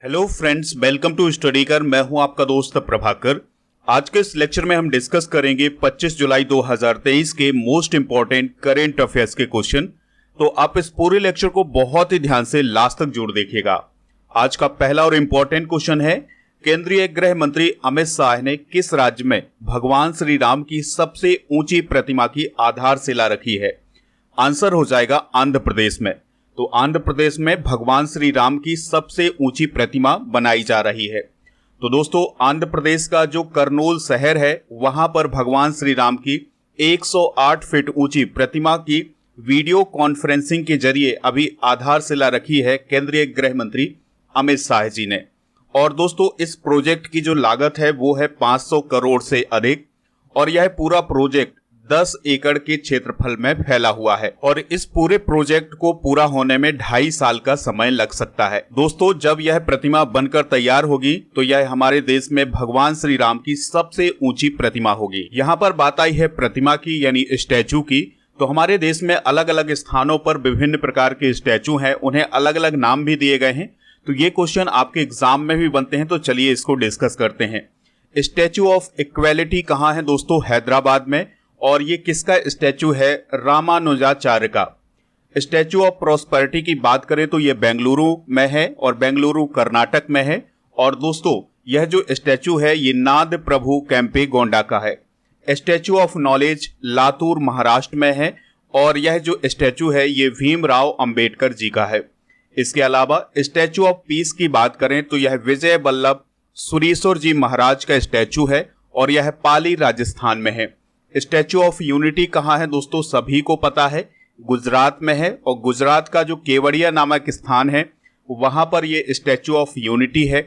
Hello friends, welcome to study कर। मैं हूं आपका दोस्त प्रभाकर। आज के इस लेक्चर में हम डिस्कस करेंगे 25 जुलाई 2023 के मोस्ट इंपॉर्टेंट करेंट अफेयर्स के क्वेश्चन। तो आप इस पूरे लेक्चर को बहुत ही ध्यान से लास्ट तक जोड़ देखिएगा। आज का पहला और इंपॉर्टेंट क्वेश्चन है, केंद्रीय गृह मंत्री अमित शाह ने किस राज्य में भगवान श्री राम की सबसे ऊंची प्रतिमा की आधारशिला रखी है? आंसर हो जाएगा आंध्र प्रदेश में। तो आंध्र प्रदेश में भगवान श्री राम की सबसे ऊंची प्रतिमा बनाई जा रही है। तो दोस्तों, आंध्र प्रदेश का जो करनूल शहर है वहां पर भगवान श्री राम की 108 फीट ऊंची प्रतिमा की वीडियो कॉन्फ्रेंसिंग के जरिए अभी आधारशिला रखी है केंद्रीय गृह मंत्री अमित शाह जी ने। और दोस्तों, इस प्रोजेक्ट की जो लागत है वो है 500 करोड़ से अधिक और यह पूरा प्रोजेक्ट 10 एकड़ के क्षेत्रफल में फैला हुआ है और इस पूरे प्रोजेक्ट को पूरा होने में 2.5 साल का समय लग सकता है। दोस्तों, जब यह प्रतिमा बनकर तैयार होगी तो यह हमारे देश में भगवान श्री राम की सबसे ऊंची प्रतिमा होगी। यहाँ पर बात आई है प्रतिमा की यानी स्टैचू की। तो हमारे देश में अलग अलग स्थानों पर विभिन्न प्रकार के स्टैचू हैं, उन्हें अलग अलग नाम भी दिए गए हैं। तो ये क्वेश्चन आपके एग्जाम में भी बनते हैं, तो चलिए इसको डिस्कस करते हैं। स्टैचू ऑफ इक्वालिटी कहाँ है दोस्तों? हैदराबाद में। और ये किसका स्टैचू है? रामानुजाचार्य का। स्टैचू ऑफ प्रॉस्पेरिटी की बात करें तो ये बेंगलुरु में है और बेंगलुरु कर्नाटक में है। और दोस्तों, यह जो स्टैचू है ये नाद प्रभु कैंपे गोंडा का है। Statue of knowledge Latur Maharashtra में है और यह जो स्टैचू है ये भीमराव अंबेडकर जी का है। इसके अलावा स्टैचू ऑफ पीस की बात करें तो यह विजय वल्लभ सुरीश्वर जी महाराज का स्टैचू है और यह पाली राजस्थान में है। स्टैचू ऑफ यूनिटी कहाँ है दोस्तों? सभी को पता है, गुजरात में है और गुजरात का जो केवड़िया नामक स्थान है वहां पर ये स्टैचू ऑफ यूनिटी है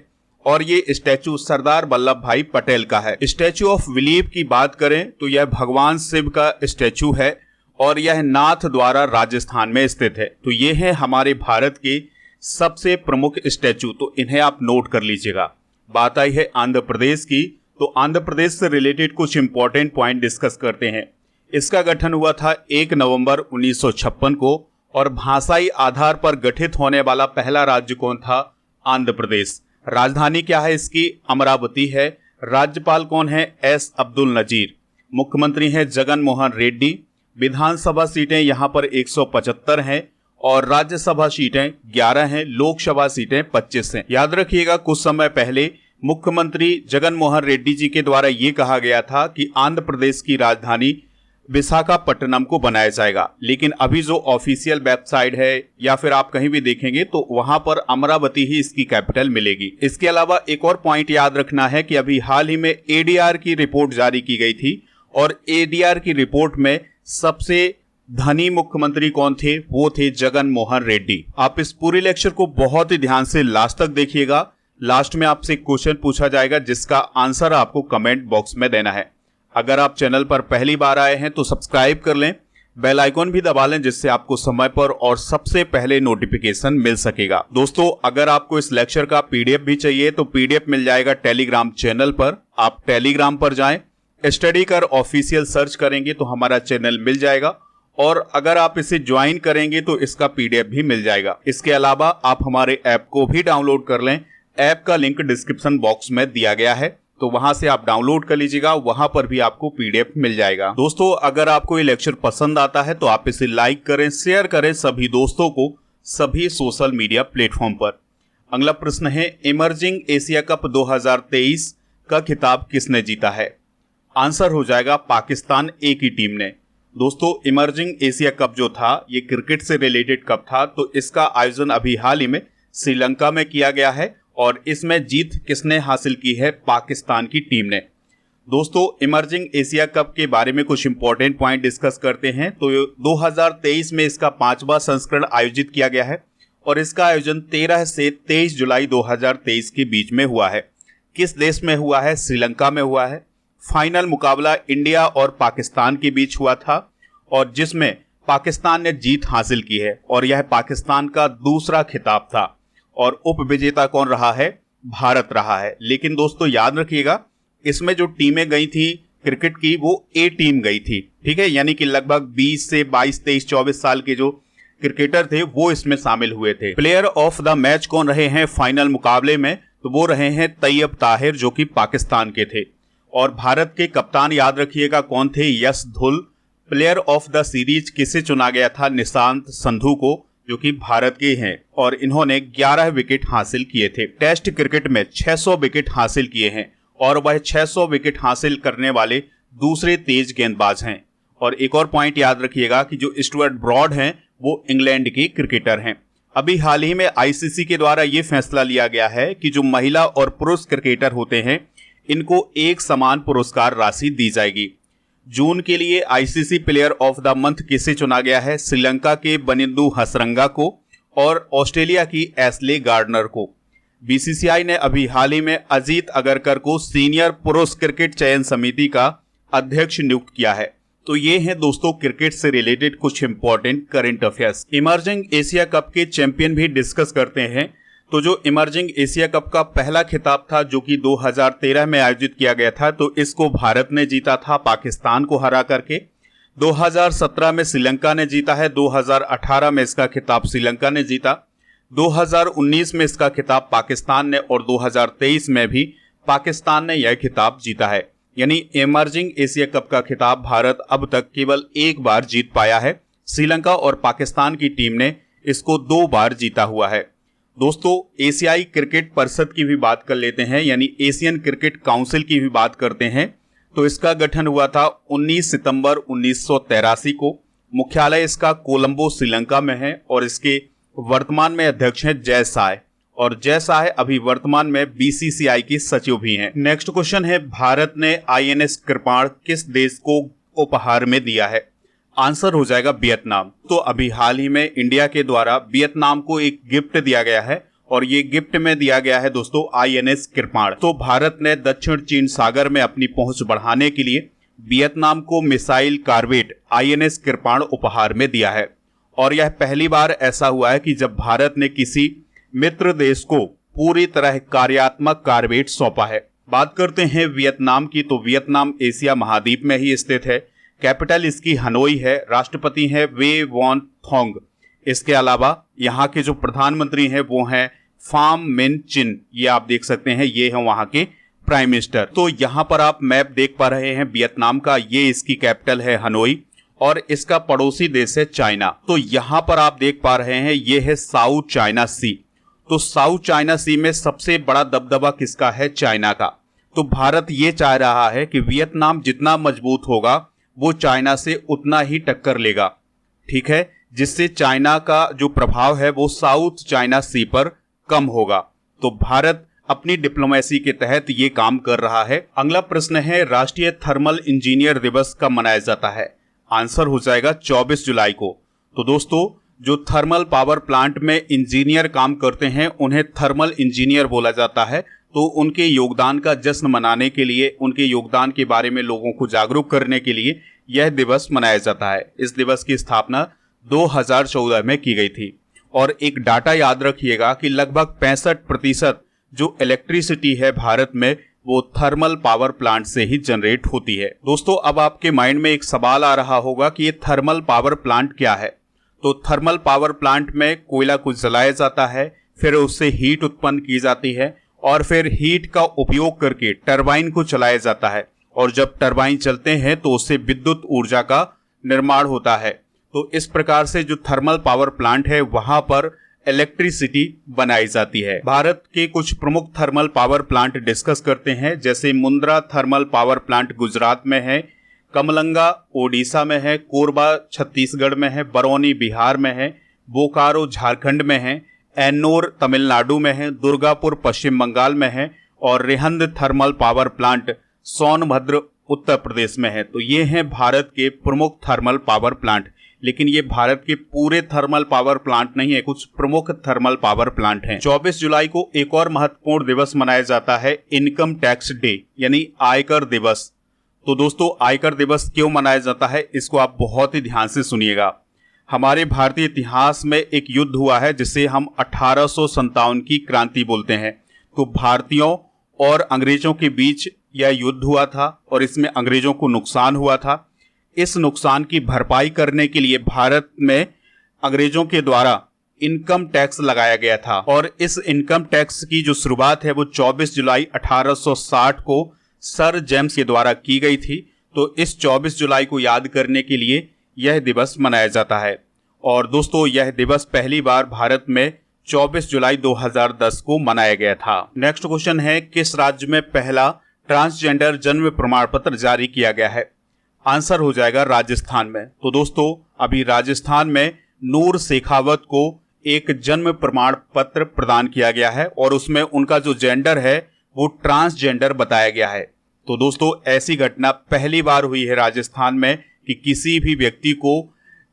और ये स्टैचू सरदार वल्लभ भाई पटेल का है। स्टैचू ऑफ बिलीफ की बात करें तो यह भगवान शिव का स्टैचू है और यह नाथ द्वारा राजस्थान में स्थित है। तो ये है हमारे भारत के सबसे प्रमुख स्टैचू, तो इन्हें आप नोट कर लीजिएगा। बात आई है आंध्र प्रदेश की, तो आंध्र प्रदेश से रिलेटेड कुछ इंपॉर्टेंट पॉइंट डिस्कस करते हैं। इसका गठन हुआ था 1 नवंबर 1956 को और भाषाई आधार पर गठित होने वाला पहला राज्य कौन था? आंध्र प्रदेश। राजधानी क्या है इसकी? अमरावती है। राज्यपाल कौन है? एस अब्दुल नजीर। मुख्यमंत्री हैं जगन मोहन रेड्डी। विधानसभा सीटें यहाँ पर 175 हैं और राज्यसभा सीटें 11 हैं। लोकसभा सीटें 25 हैं। याद रखिएगा, कुछ समय पहले मुख्यमंत्री जगन मोहन रेड्डी जी के द्वारा ये कहा गया था कि आंध्र प्रदेश की राजधानी विशाखापट्टनम को बनाया जाएगा, लेकिन अभी जो ऑफिशियल वेबसाइट है या फिर आप कहीं भी देखेंगे तो वहां पर अमरावती ही इसकी कैपिटल मिलेगी। इसके अलावा एक और पॉइंट याद रखना है कि अभी हाल ही में एडीआर की रिपोर्ट जारी की गई थी और एडीआर की रिपोर्ट में सबसे धनी मुख्यमंत्री कौन थे? वो थे जगन मोहन रेड्डी। आप इस पूरे लेक्चर को बहुत ही ध्यान से लास्ट तक देखिएगा। लास्ट में आपसे क्वेश्चन पूछा जाएगा जिसका आंसर आपको कमेंट बॉक्स में देना है। अगर आप चैनल पर पहली बार आए हैं तो सब्सक्राइब कर लें, बेल आइकॉन भी दबा लें जिससे आपको समय पर और सबसे पहले नोटिफिकेशन मिल सकेगा। दोस्तों, अगर आपको इस लेक्चर का पीडीएफ भी चाहिए तो पीडीएफ मिल जाएगा टेलीग्राम चैनल पर। आप टेलीग्राम पर जाएं, स्टडी कर ऑफिशियल सर्च करेंगे तो हमारा चैनल मिल जाएगा और अगर आप इसे ज्वाइन करेंगे तो इसका पीडीएफ भी मिल जाएगा। इसके अलावा आप हमारे ऐप को भी डाउनलोड कर लें। ऐप का लिंक डिस्क्रिप्शन बॉक्स में दिया गया है, तो वहां से आप डाउनलोड कर लीजिएगा। वहां पर भी आपको पीडीएफ मिल जाएगा। दोस्तों, अगर आपको ये लेक्चर पसंद आता है तो आप इसे लाइक करें, शेयर करें सभी दोस्तों को सभी सोशल मीडिया प्लेटफॉर्म पर। अगला प्रश्न है, इमर्जिंग एशिया कप 2023 का खिताब किसने जीता है? आंसर हो जाएगा पाकिस्तान ए की टीम ने। दोस्तों, इमर्जिंग एशिया कप जो था ये क्रिकेट से रिलेटेड कप था, तो इसका आयोजन अभी हाल ही में श्रीलंका में किया गया है और इसमें जीत किसने हासिल की है? पाकिस्तान की टीम ने। दोस्तों, इमर्जिंग एशिया कप के बारे में कुछ इंपॉर्टेंट पॉइंट डिस्कस करते हैं। तो 2023 में इसका 5वां संस्करण आयोजित किया गया है और इसका आयोजन 13 से 23 जुलाई 2023 के बीच में हुआ है। किस देश में हुआ है? श्रीलंका में हुआ है। फाइनल मुकाबला इंडिया और पाकिस्तान के बीच हुआ था और जिसमें पाकिस्तान ने जीत हासिल की है और यह पाकिस्तान का दूसरा खिताब था और उप विजेता कौन रहा है? भारत रहा है। लेकिन दोस्तों याद रखिएगा, इसमें जो टीमें गई थी क्रिकेट की वो ए टीम गई थी, ठीक है, यानी कि लगभग 20 से 22, 23, 24 साल के जो क्रिकेटर थे वो इसमें शामिल हुए थे। प्लेयर ऑफ द मैच कौन रहे हैं फाइनल मुकाबले में, तो वो रहे हैं तैयब ताहिर जो कि पाकिस्तान के थे। और भारत के कप्तान याद रखिएगा कौन थे, यश धुल। प्लेयर ऑफ द सीरीज किसे चुना गया था, निशांत संधू को, जो कि भारत के हैं और इन्होंने 11 विकेट हासिल किए थे। टेस्ट क्रिकेट में 600 विकेट हासिल किए हैं और वह 600 विकेट हासिल करने वाले दूसरे तेज गेंदबाज हैं। और एक और पॉइंट याद रखिएगा कि जो स्टुअर्ट ब्रॉड हैं वो इंग्लैंड के क्रिकेटर हैं। अभी हाल ही में आईसीसी के द्वारा ये फैसला लिया गया है कि जो महिला और पुरुष क्रिकेटर होते हैं इनको एक समान पुरस्कार राशि दी जाएगी। जून के लिए ICC player of the month किसे चुना गया है, श्रीलंका के बनिंदु हसरंगा को और ऑस्ट्रेलिया की एशले गार्डनर को। बीसीसीआई ने अभी हाल ही में अजीत अगरकर को सीनियर पुरुष क्रिकेट चयन समिति का अध्यक्ष नियुक्त किया है। तो ये हैं दोस्तों क्रिकेट से रिलेटेड कुछ important current affairs. Emerging Asia cup के चैंपियन भी डिस्कस करते हैं। तो जो इमर्जिंग एशिया कप का पहला खिताब था जो कि 2013 में आयोजित किया गया था, तो इसको भारत ने जीता था पाकिस्तान को हरा करके। 2017 में श्रीलंका ने जीता है, 2018 में इसका खिताब श्रीलंका ने जीता, 2019 में इसका खिताब पाकिस्तान ने और 2023 में भी पाकिस्तान ने यह खिताब जीता है। यानी इमर्जिंग एशिया कप का खिताब भारत अब तक केवल एक बार जीत पाया है। श्रीलंका और पाकिस्तान की टीम ने इसको 2 बार जीता हुआ है। दोस्तों एशियाई क्रिकेट परिषद की भी बात कर लेते हैं, यानी एशियन क्रिकेट काउंसिल की भी बात करते हैं। तो इसका गठन हुआ था 19 सितंबर 1983 को। मुख्यालय इसका कोलंबो श्रीलंका में है और इसके वर्तमान में अध्यक्ष हैं जय साय, और जय साय अभी वर्तमान में बीसीसीआई के सचिव भी हैं। नेक्स्ट क्वेश्चन है, भारत ने आईएनएस कृपाण किस देश को उपहार में दिया है? आंसर हो जाएगा वियतनाम। तो अभी हाल ही में इंडिया के द्वारा वियतनाम को एक गिफ्ट दिया गया है और ये गिफ्ट में दिया गया है दोस्तों आईएनएस कृपाण। तो भारत ने दक्षिण चीन सागर में अपनी पहुंच बढ़ाने के लिए वियतनाम को मिसाइल कार्वेट आईएनएस कृपाण उपहार में दिया है। और यह पहली बार ऐसा हुआ है कि जब भारत ने किसी मित्र देश को पूरी तरह कार्यात्मक कार्वेट सौंपा है। बात करते हैं वियतनाम की, तो वियतनाम एशिया महाद्वीप में ही स्थित है। कैपिटल इसकी हनोई है, राष्ट्रपति है वे वॉन थोंग। इसके अलावा यहाँ के जो प्रधानमंत्री हैं वो हैं फाम मिन चिन, ये आप देख सकते हैं, ये हैं वहाँ के प्राइम मिनिस्टर। तो यहाँ पर आप मैप देख पा रहे हैं वियतनाम का, ये इसकी कैपिटल है हनोई और इसका पड़ोसी देश है चाइना। तो यहाँ पर आप देख पा रहे हैं ये है साउथ चाइना सी। तो साउथ चाइना सी में सबसे बड़ा दबदबा किसका है? चाइना का। तो भारत ये चाह रहा है कि वियतनाम जितना मजबूत होगा वो चाइना से उतना ही टक्कर लेगा, ठीक है, जिससे चाइना का जो प्रभाव है वो साउथ चाइना सी पर कम होगा। तो भारत अपनी डिप्लोमेसी के तहत ये काम कर रहा है। अगला प्रश्न है, राष्ट्रीय थर्मल इंजीनियर दिवस कब मनाया जाता है? आंसर हो जाएगा 24 जुलाई को। तो दोस्तों जो थर्मल पावर प्लांट में इंजीनियर काम करते हैं उन्हें थर्मल इंजीनियर बोला जाता है। तो उनके योगदान का जश्न मनाने के लिए, उनके योगदान के बारे में लोगों को जागरूक करने के लिए यह दिवस मनाया जाता है। इस दिवस की स्थापना 2014 में की गई थी। और एक डाटा याद रखिएगा कि लगभग 65% जो इलेक्ट्रिसिटी है भारत में वो थर्मल पावर प्लांट से ही जनरेट होती है। दोस्तों अब आपके माइंड में एक सवाल आ रहा होगा कि ये थर्मल पावर प्लांट क्या है? तो थर्मल पावर प्लांट में कोयला को जलाया जाता है, फिर उससे हीट उत्पन्न की जाती है और फिर हीट का उपयोग करके टरबाइन को चलाया जाता है। और जब टरबाइन चलते हैं तो उससे विद्युत ऊर्जा का निर्माण होता है। तो इस प्रकार से जो थर्मल पावर प्लांट है वहां पर इलेक्ट्रिसिटी बनाई जाती है। भारत के कुछ प्रमुख थर्मल पावर प्लांट डिस्कस करते हैं, जैसे Mundra thermal power plant Gujarat में है, कमलंगा ओडिशा में है, कोरबा छत्तीसगढ़ में है, बरौनी बिहार में है, बोकारो झारखंड में है, एन्नोर तमिलनाडु में है, दुर्गापुर पश्चिम बंगाल में है और Rihand thermal power plant Sonbhadra Uttar Pradesh में है। तो ये हैं भारत के प्रमुख थर्मल पावर प्लांट। लेकिन ये भारत के पूरे थर्मल पावर प्लांट नहीं है, कुछ प्रमुख थर्मल पावर प्लांट हैं। 24 जुलाई को एक और महत्वपूर्ण दिवस मनाया जाता है, इनकम टैक्स डे यानी आयकर दिवस। तो दोस्तों आयकर दिवस क्यों मनाया जाता है इसको आप बहुत ही ध्यान से सुनिएगा। हमारे भारतीय इतिहास में एक युद्ध हुआ है जिसे हम 1857 की क्रांति बोलते हैं। तो भारतीयों और अंग्रेजों के बीच यह युद्ध हुआ था और इसमें अंग्रेजों को नुकसान हुआ था। इस नुकसान की भरपाई करने के लिए भारत में अंग्रेजों के द्वारा इनकम टैक्स लगाया गया था और इस इनकम टैक्स की जो शुरुआत है वो 24 जुलाई 1860 को सर जेम्स के द्वारा की गई थी। तो इस 24 जुलाई को याद करने के लिए यह दिवस मनाया जाता है। और दोस्तों, यह दिवस पहली बार भारत में 24 जुलाई 2010 को मनाया गया था। नेक्स्ट क्वेश्चन है, किस राज्य में पहला ट्रांसजेंडर जन्म प्रमाण पत्र जारी किया गया है? आंसर हो जाएगा राजस्थान में। तो दोस्तों, अभी राजस्थान में नूर शेखावत को एक जन्म प्रमाण पत्र प्रदान किया गया है और उसमें उनका जो जेंडर है वो ट्रांसजेंडर बताया गया है। तो दोस्तों, ऐसी घटना पहली बार हुई है राजस्थान में कि किसी भी व्यक्ति को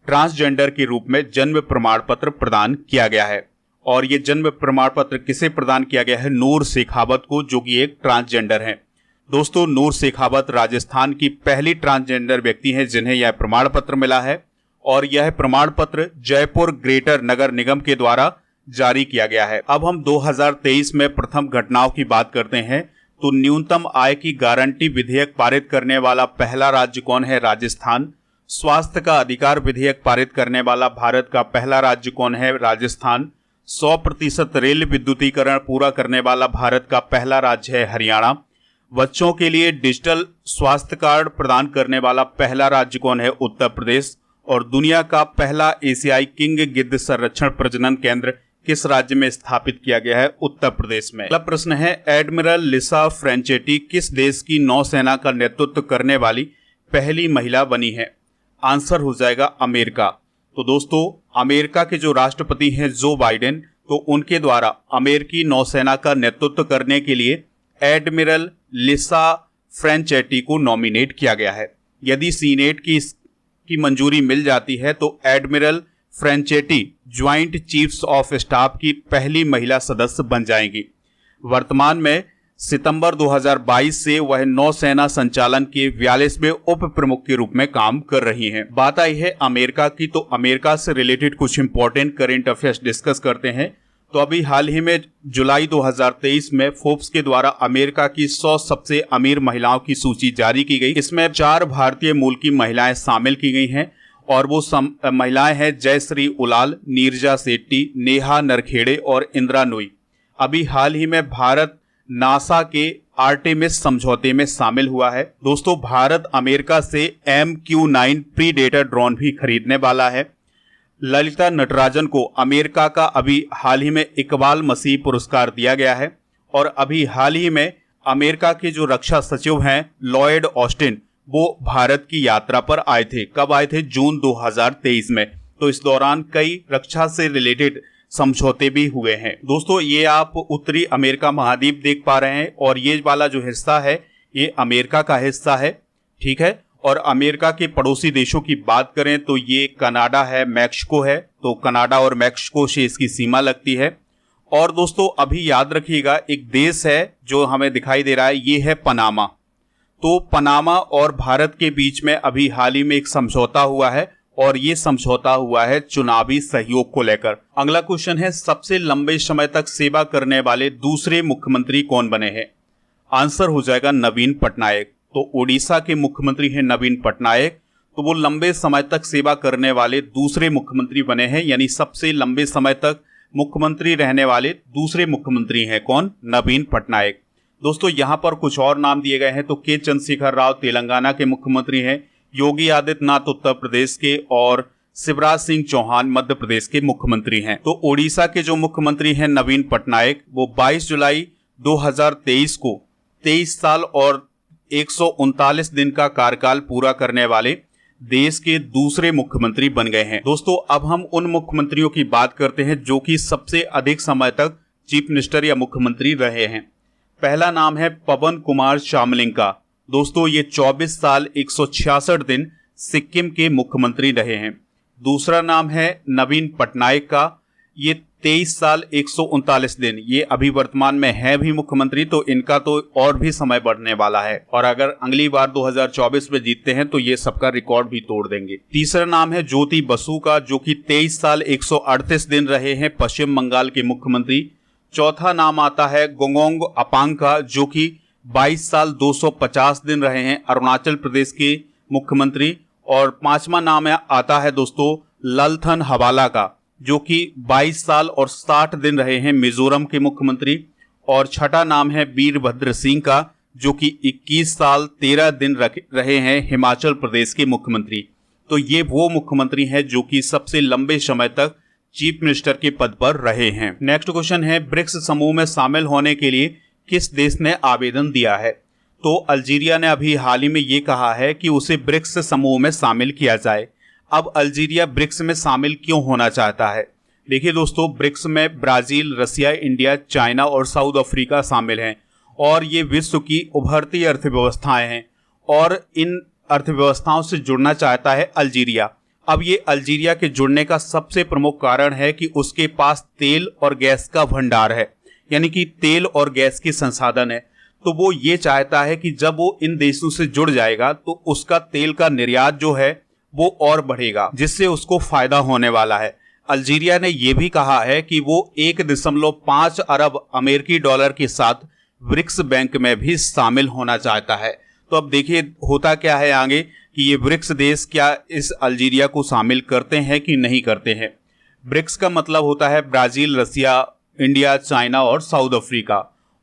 ट्रांसजेंडर के रूप में जन्म प्रमाण पत्र प्रदान किया गया है। और ये जन्म प्रमाण पत्र किसे प्रदान किया गया है? नूर शेखावत को, जो कि एक ट्रांसजेंडर है। दोस्तों, नूर शेखावत राजस्थान की पहली ट्रांसजेंडर व्यक्ति हैं जिन्हें यह प्रमाण पत्र मिला है और यह प्रमाण पत्र जयपुर ग्रेटर नगर निगम के द्वारा जारी किया गया है। अब हम 2023 में प्रथम घटनाओं की बात करते हैं। तो न्यूनतम आय की गारंटी विधेयक पारित करने वाला पहला राज्य कौन है? राजस्थान। स्वास्थ्य का अधिकार विधेयक पारित करने वाला भारत का पहला राज्य कौन है? राजस्थान। 100% रेल विद्युतीकरण पूरा करने वाला भारत का पहला राज्य है हरियाणा। बच्चों के लिए डिजिटल स्वास्थ्य कार्ड प्रदान करने वाला पहला राज्य कौन है? उत्तर प्रदेश। और दुनिया का पहला एशियाई किंग गिद्ध संरक्षण प्रजनन केंद्र किस राज्य में स्थापित किया गया है? उत्तर प्रदेश में। अगला प्रश्न है, एडमिरल लिसा फ्रेंचेटी किस देश की नौसेना का नेतृत्व करने वाली पहली महिला बनी है? आंसर हो जाएगा अमेरिका। तो दोस्तों, अमेरिका के जो राष्ट्रपति हैं जो बाइडेन, तो उनके द्वारा अमेरिकी नौसेना का नेतृत्व करने के लिए एडमिरल लिसा फ्रेंचेटी को नॉमिनेट किया गया है। यदि सीनेट की मंजूरी मिल जाती है तो Admiral Franchetti joint chiefs of staff की पहली महिला सदस्य बन जाएंगी। वर्तमान में सितंबर 2022 से वह नौसेना संचालन के 42वें उप प्रमुख के रूप में काम कर रही हैं। बात आई है अमेरिका की, तो अमेरिका से रिलेटेड कुछ इंपॉर्टेंट करंट अफेयर्स डिस्कस करते हैं। तो अभी हाल ही में जुलाई 2023 में फोर्ब्स के द्वारा अमेरिका की 100 सबसे अमीर महिलाओं की सूची जारी की गई। इसमें 4 भारतीय मूल की महिलाएं शामिल की गई हैं और वो महिलाएं हैं जयश्री उलाल, नीरजा शेट्टी, नेहा नरखेड़े और इंदिरा नूई। अभी हाल ही में भारत नासा के आर्टेमिस समझौते में शामिल हुआ है। दोस्तों, भारत अमेरिका से MQ-9 प्रीडेटर ड्रोन भी खरीदने वाला है। ललिता नटराजन को अमेरिका का अभी हाल ही में इकबाल मसीह पुरस्कार दिया गया है। और अभी हाल ही में अमेरिका के जो रक्षा सचिव हैं लॉयड ऑस्टिन, वो भारत की यात्रा पर आए थे। कब आए थे? जून 2023 में। तो इस दौरान कई रक्षा से रिलेटेड समझौते भी हुए हैं। दोस्तों, ये आप उत्तरी अमेरिका महाद्वीप देख पा रहे हैं और ये वाला जो हिस्सा है ये अमेरिका का हिस्सा है, ठीक है। और अमेरिका के पड़ोसी देशों की बात करें तो ये कनाडा है, मैक्सिको है। तो कनाडा और मैक्सिको से इसकी सीमा लगती है। और दोस्तों, अभी याद रखिएगा एक देश है जो हमें दिखाई दे रहा है, ये है पनामा। तो पनामा और भारत के बीच में अभी हाल ही में एक समझौता हुआ है और ये समझौता हुआ है चुनावी सहयोग को लेकर। अगला क्वेश्चन है, सबसे लंबे समय तक सेवा करने वाले दूसरे मुख्यमंत्री कौन बने हैं? आंसर हो जाएगा नवीन पटनायक। तो ओडिशा के मुख्यमंत्री हैं नवीन पटनायक। तो वो लंबे समय तक सेवा करने वाले दूसरे मुख्यमंत्री बने हैं, यानी सबसे लंबे समय तक मुख्यमंत्री रहने वाले दूसरे मुख्यमंत्री हैं कौन? नवीन पटनायक। दोस्तों, यहाँ पर कुछ और नाम दिए गए हैं। तो के चंद्रशेखर राव तेलंगाना के मुख्यमंत्री हैं, योगी आदित्यनाथ उत्तर प्रदेश के और शिवराज सिंह चौहान मध्य प्रदेश के मुख्यमंत्री हैं। तो ओडिशा के जो मुख्यमंत्री हैं नवीन पटनायक, वो 22 जुलाई 2023 को 23 साल और 139 दिन का कार्यकाल पूरा करने वाले देश के दूसरे मुख्यमंत्री बन गए हैं। दोस्तों, अब हम उन मुख्यमंत्रियों की बात करते हैं जो कि सबसे अधिक समय तक चीफ मिनिस्टर या मुख्यमंत्री रहे हैं। पहला नाम है पवन कुमार चामलिंग का। दोस्तों, ये 24 साल 166 दिन सिक्किम के मुख्यमंत्री रहे हैं। दूसरा नाम है नवीन पटनायक का, ये 23 साल 139 दिन, ये अभी वर्तमान में है भी मुख्यमंत्री, तो इनका तो और भी समय बढ़ने वाला है और अगर अगली बार 2024 में जीतते हैं तो ये सबका रिकॉर्ड भी तोड़ देंगे। तीसरा नाम है ज्योति बसु का, जो कि 23 साल 138 दिन रहे हैं पश्चिम बंगाल के मुख्यमंत्री। चौथा नाम आता है गोंगोंग अपांग का, जो कि 22 साल 250 दिन रहे हैं अरुणाचल प्रदेश के मुख्यमंत्री। और पांचवा नाम आता है दोस्तों ललथनहवाला का, जो कि 22 साल और 60 दिन रहे हैं मिजोरम के मुख्यमंत्री। और छठा नाम है वीरभद्र सिंह का, जो कि 21 साल 13 दिन रहे हैं हिमाचल प्रदेश के मुख्यमंत्री। तो ये वो मुख्यमंत्री हैं जो कि सबसे लंबे समय तक चीफ मिनिस्टर के पद पर रहे हैं। नेक्स्ट क्वेश्चन है, ब्रिक्स समूह में शामिल होने के लिए किस देश ने आवेदन दिया है? तो अल्जीरिया ने अभी हाल ही में ये कहा है कि उसे ब्रिक्स समूह में शामिल किया जाए। अब अल्जीरिया ब्रिक्स में शामिल क्यों होना चाहता है? देखिए दोस्तों, ब्रिक्स में ब्राजील, रसिया, इंडिया, चाइना और साउथ अफ्रीका शामिल हैं और ये विश्व की उभरती अर्थव्यवस्थाएं हैं और इन अर्थव्यवस्थाओं से जुड़ना चाहता है अल्जीरिया। अब ये अल्जीरिया के जुड़ने का सबसे प्रमुख कारण है कि उसके पास तेल और गैस का भंडार है, यानी कि तेल और गैस की संसाधन है। तो वो ये चाहता है कि जब वो इन देशों से जुड़ जाएगा तो उसका तेल का निर्यात जो है वो और बढ़ेगा, जिससे उसको फायदा होने वाला है। अल्जीरिया ने यह भी कहा है कि वो 1.5 अरब अमेरिकी डॉलर के साथ ब्रिक्स बैंक में भी शामिल होना चाहता है। तो अब देखिए होता क्या है आगे कि ये ब्रिक्स देश क्या इस अल्जीरिया को शामिल करते हैं कि नहीं करते हैं। ब्रिक्स का मतलब होता है ब्राजील, रसिया, इंडिया, चाइना और साउथ अफ्रीका।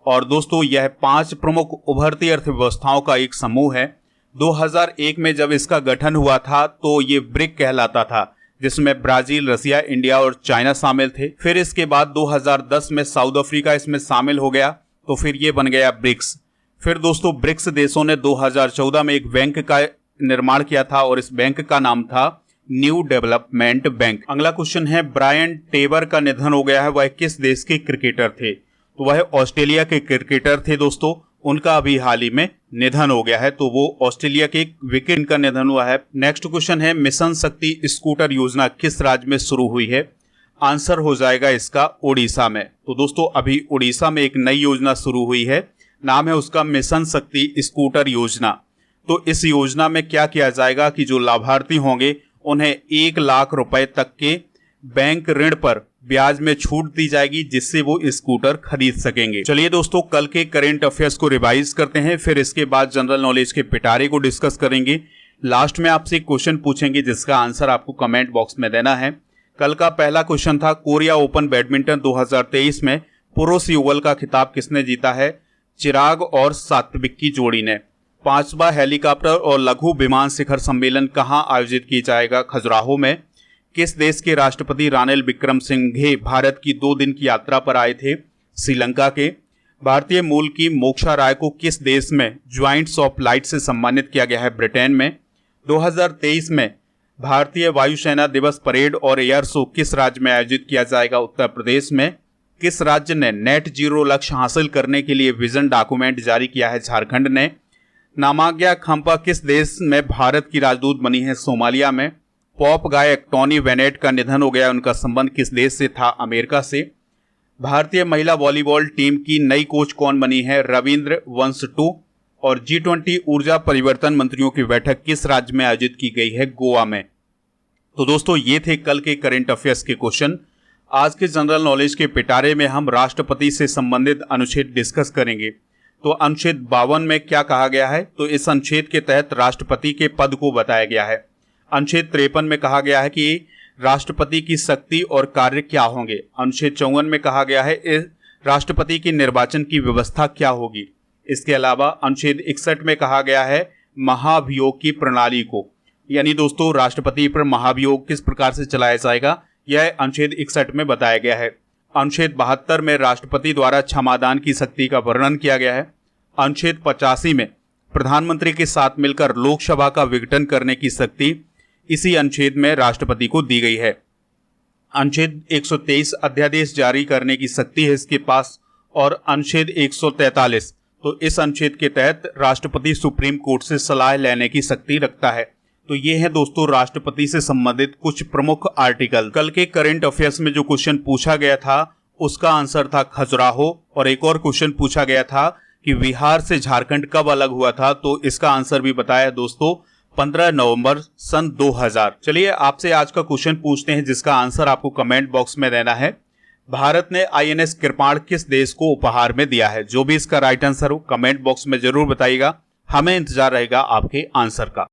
और दोस्तों यह 5 प्रमुख उभरती अर्थव्यवस्थाओं का एक समूह है। 2001 में जब इसका गठन हुआ था तो ये ब्रिक कहलाता था, जिसमें ब्राजील, रसिया, इंडिया और चाइना शामिल थे। फिर इसके बाद 2010 में साउथ अफ्रीका इसमें शामिल हो गया, तो फिर ये बन गया ब्रिक्स। फिर दोस्तों ब्रिक्स देशों ने 2014 में एक बैंक का निर्माण किया था और इस बैंक का नाम था न्यू डेवलपमेंट बैंक। अगला क्वेश्चन है, ब्रायन टेबर का निधन हो गया है, वह किस देश के क्रिकेटर थे? तो वह ऑस्ट्रेलिया के क्रिकेटर थे दोस्तों। उनका अभी हाल ही में निधन हो गया है, तो वो ऑस्ट्रेलिया के विकेट का निधन हुआ है। नेक्स्ट क्वेश्चन है, मिशन शक्ति स्कूटर योजना किस राज्य में शुरू हुई है? आंसर हो जाएगा इसका उड़ीसा में। तो दोस्तों अभी उड़ीसा में एक नई योजना शुरू हुई है, नाम है उसका मिशन शक्ति स्कूटर योजना। तो इस योजना में क्या किया जाएगा कि जो लाभार्थी होंगे उन्हें 1 लाख रुपए तक के बैंक ऋण पर ब्याज में छूट दी जाएगी, जिससे वो स्कूटर खरीद सकेंगे। चलिए दोस्तों, कल के करेंट अफेयर्स को रिवाइज करते हैं, फिर इसके बाद जनरल नॉलेज के पिटारे को डिस्कस करेंगे। लास्ट में आपसे एक क्वेश्चन पूछेंगे जिसका आंसर आपको कमेंट बॉक्स में देना है। कल का पहला क्वेश्चन था, कोरिया ओपन बैडमिंटन 2023 में पुरुष युगल का खिताब किसने जीता है? चिराग और सात्विक की जोड़ी ने। 5वां हेलीकॉप्टर और लघु विमान शिखर सम्मेलन कहां आयोजित किया जाएगा? खजुराहो में। किस देश के राष्ट्रपति रानिल विक्रमसिंघे भारत की 2 दिन की यात्रा पर आए थे? श्रीलंका के। भारतीय मूल की मोक्षा राय को किस देश में ज्वाइंट्स ऑफ लाइट से सम्मानित किया गया है? ब्रिटेन में। 2023 में भारतीय वायुसेना दिवस परेड और एयर शो किस राज्य में आयोजित किया जाएगा? उत्तर प्रदेश में। किस राज्य ने नेट जीरो लक्ष्य हासिल करने के लिए विजन डॉक्यूमेंट जारी किया है? झारखंड ने। नामाग्या खम्पा किस देश में भारत की राजदूत बनी है? सोमालिया में। पॉप गायक टोनी बेनेट का निधन हो गया, उनका संबंध किस देश से था? अमेरिका से। भारतीय महिला वॉलीबॉल टीम की नई कोच कौन बनी है? रविंद्र वंशटू। और G20 ऊर्जा परिवर्तन मंत्रियों की बैठक किस राज्य में आयोजित की गई है? गोवा में। तो दोस्तों ये थे कल के करंट अफेयर्स के क्वेश्चन। आज के जनरल नॉलेज के पिटारे में हम राष्ट्रपति से संबंधित अनुच्छेद डिस्कस करेंगे। तो अनुच्छेद 52 में क्या कहा गया है? तो इस अनुच्छेद के तहत राष्ट्रपति के पद को बताया गया है। अनुच्छेद 53 में कहा गया है कि राष्ट्रपति की शक्ति और कार्य क्या होंगे। अनुच्छेद 54 में कहा गया है राष्ट्रपति के निर्वाचन की व्यवस्था क्या होगी। इसके अलावा अनुच्छेद 61 में कहा गया है महाभियोग की प्रणाली को, यानी दोस्तों राष्ट्रपति पर महाभियोग किस प्रकार से चलाया जाएगा, यह अनुच्छेद 61 में बताया गया है। अनुच्छेद 72 में राष्ट्रपति द्वारा क्षमादान की शक्ति का वर्णन किया गया है। अनुच्छेद 85 में प्रधानमंत्री के साथ मिलकर लोकसभा का विघटन करने की शक्ति इसी अनुच्छेद में राष्ट्रपति को दी गई है। अनुच्छेद 123 अध्यादेश जारी करने की शक्ति है इसके पास। और अनुच्छेद 143, तो इस अनुच्छेद के तहत राष्ट्रपति सुप्रीम कोर्ट से सलाह लेने की शक्ति रखता है। तो ये है दोस्तों राष्ट्रपति से संबंधित कुछ प्रमुख आर्टिकल। कल के करंट अफेयर्स में जो क्वेश्चन पूछा गया था उसका आंसर था खजुराहो। और एक और क्वेश्चन पूछा गया था कि बिहार से झारखंड कब अलग हुआ था, तो इसका आंसर भी बताया दोस्तों 15 नवंबर सन 2000। चलिए आपसे आज का क्वेश्चन पूछते हैं जिसका आंसर आपको कमेंट बॉक्स में देना है। भारत ने INS कृपाण किस देश को उपहार में दिया है? जो भी इसका राइट आंसर हो कमेंट बॉक्स में जरूर बताइएगा, हमें इंतजार रहेगा आपके आंसर का।